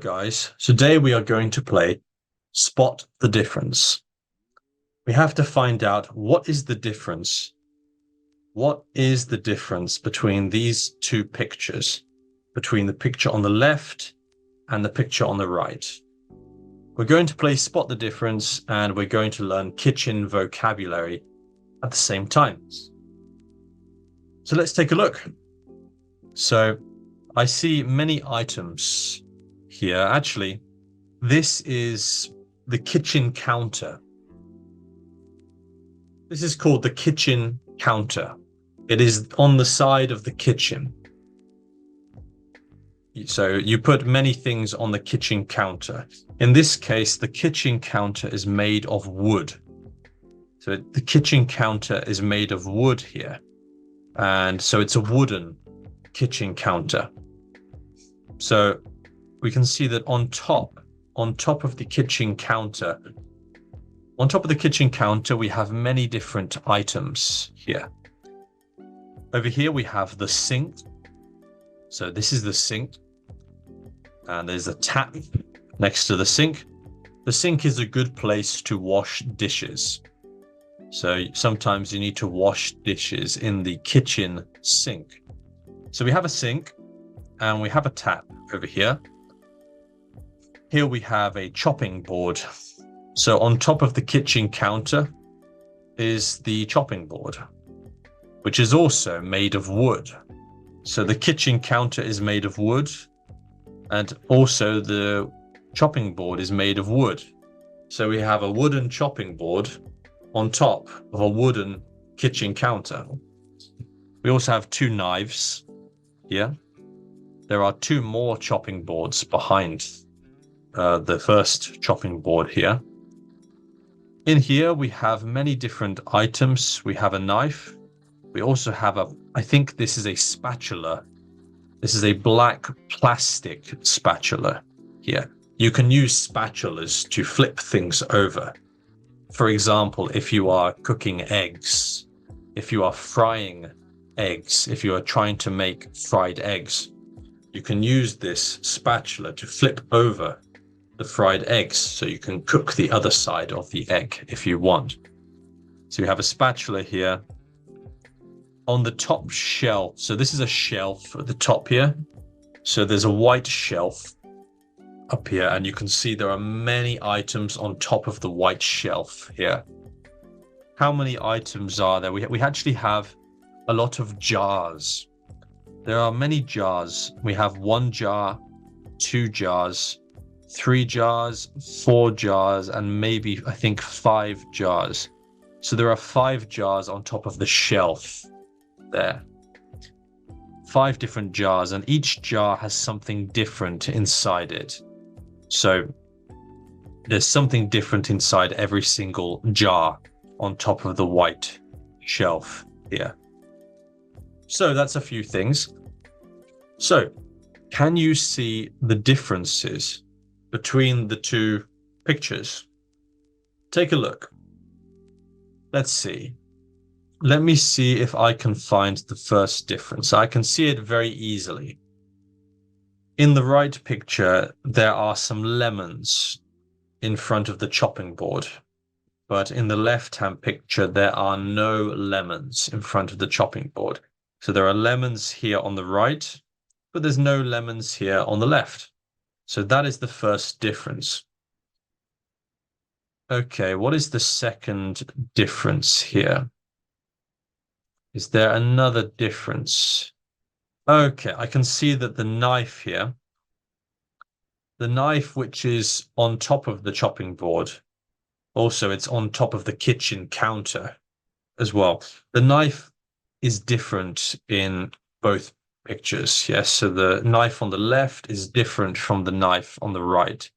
guys, today we are going to play Spot the Difference. We have to find out what is the difference. What is the difference between these two pictures? Between the picture on the left and the picture on the right. We're going to play Spot the Difference and we're going to learn kitchen vocabulary at the same time. So let's take a look. So I see many items here. Actually, this is the kitchen counter. This is called the kitchen counter. It is on the side of the kitchen. So you put many things on the kitchen counter. In this case, the kitchen counter is made of wood. So the kitchen counter is made of wood here. And so it's a wooden kitchen counter. So we can see that on top of the kitchen counter, we have many different items here. Over here we have the sink. So this is the sink. And there's a tap next to the sink. The sink is a good place to wash dishes. So sometimes you need to wash dishes in the kitchen sink. So we have a sink and we have a tap over here. Here we have a chopping board. So on top of the kitchen counter is the chopping board, which is also made of wood. So the kitchen counter is made of wood, and also the chopping board is made of wood. So we have a wooden chopping board on top of a wooden kitchen counter. We also have two knives here. There are two more chopping boards behind the first chopping board here. In here we have many different items. We have a knife. We also have I think this is a spatula. This is a black plastic spatula here. You can use spatulas to flip things over. For example, if you are cooking eggs, if you are frying eggs, if you are trying to make fried eggs, you can use this spatula to flip over the fried eggs so you can cook the other side of the egg if you want. So you have a spatula here. On the top shelf, so this is a shelf at the top here. So there's a white shelf up here, and you can see there are many items on top of the white shelf here. How many items are there? We actually have a lot of jars. There are many jars. We have 1 jar, 2 jars, 3 jars, 4 jars, and maybe, I think, 5 jars. So there are 5 jars on top of the shelf there. 5 different jars, and each jar has something different inside it. So there's something different inside every single jar on top of the white shelf here. So that's a few things. So can you see the differences between the two pictures? Take a look. Let's see. Let me see if I can find the first difference. I can see it very easily. In the right picture, there are some lemons in front of the chopping board. But in the left-hand picture, there are no lemons in front of the chopping board. So there are lemons here on the right, but there's no lemons here on the left. So that is the first difference. Okay, what is the second difference here? Is there another difference? Okay, I can see that the knife here, the knife which is on top of the chopping board, also it's on top of the kitchen counter as well. The knife is different in both pictures, yes. So the knife on the left is different from the knife on the right.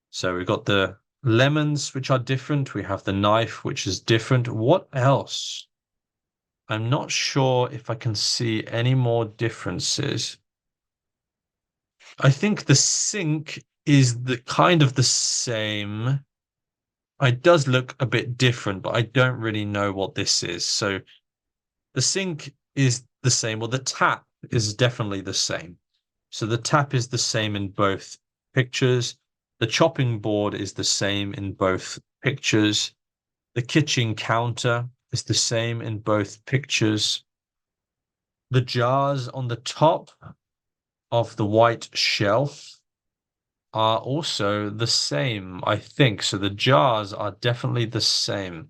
So we've got the lemons which are different. We have the knife which is different. What else? I'm not sure if I can see any more differences. I think the sink is the kind of the same. It does look a bit different, but I don't really know what this is. So the sink is the same, or the tap is definitely the same. So the tap is the same in both pictures. The chopping board is the same in both pictures. The kitchen counter is the same in both pictures. The jars on the top of the white shelf are also the same, I think. So the jars are definitely the same.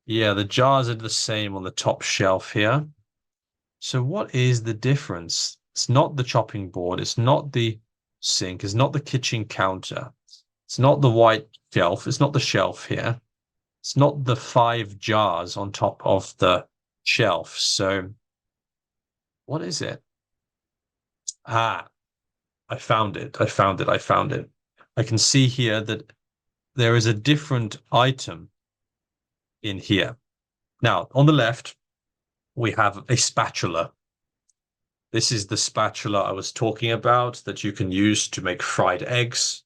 Yeah, the jars are the same on the top shelf here. So what is the difference? It's not the chopping board. It's not the sink. It's not the kitchen counter. It's not the white shelf. It's not the shelf here. It's not the 5 jars on top of the shelf. So what is it? Ah, I found it. I found it. I found it. I can see here that there is a different item in here. Now, on the left, we have a spatula. This is the spatula I was talking about that you can use to make fried eggs.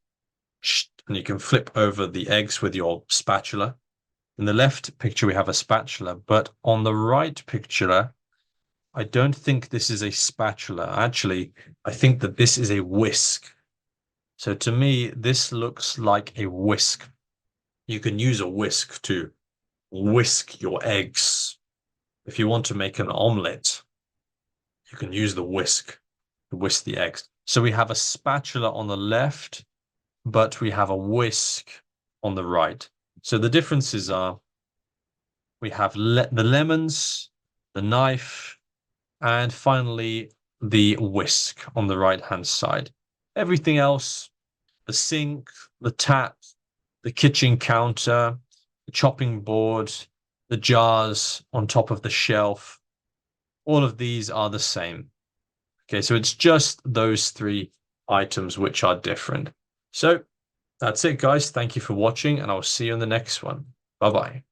And you can flip over the eggs with your spatula. In the left picture, we have a spatula, but on the right picture, I don't think this is a spatula. Actually, I think that this is a whisk. So to me, this looks like a whisk. You can use a whisk to whisk your eggs. If you want to make an omelette, you can use the whisk to whisk the eggs. So we have a spatula on the left, but we have a whisk on the right. So the differences are we have the lemons, the knife, and finally the whisk on the right-hand side. Everything else, the sink, the tap, the kitchen counter, the chopping board, the jars on top of the shelf, all of these are the same. Okay, so it's just those 3 items which are different. So that's it, guys. Thank you for watching, and I'll see you in the next one. Bye-bye.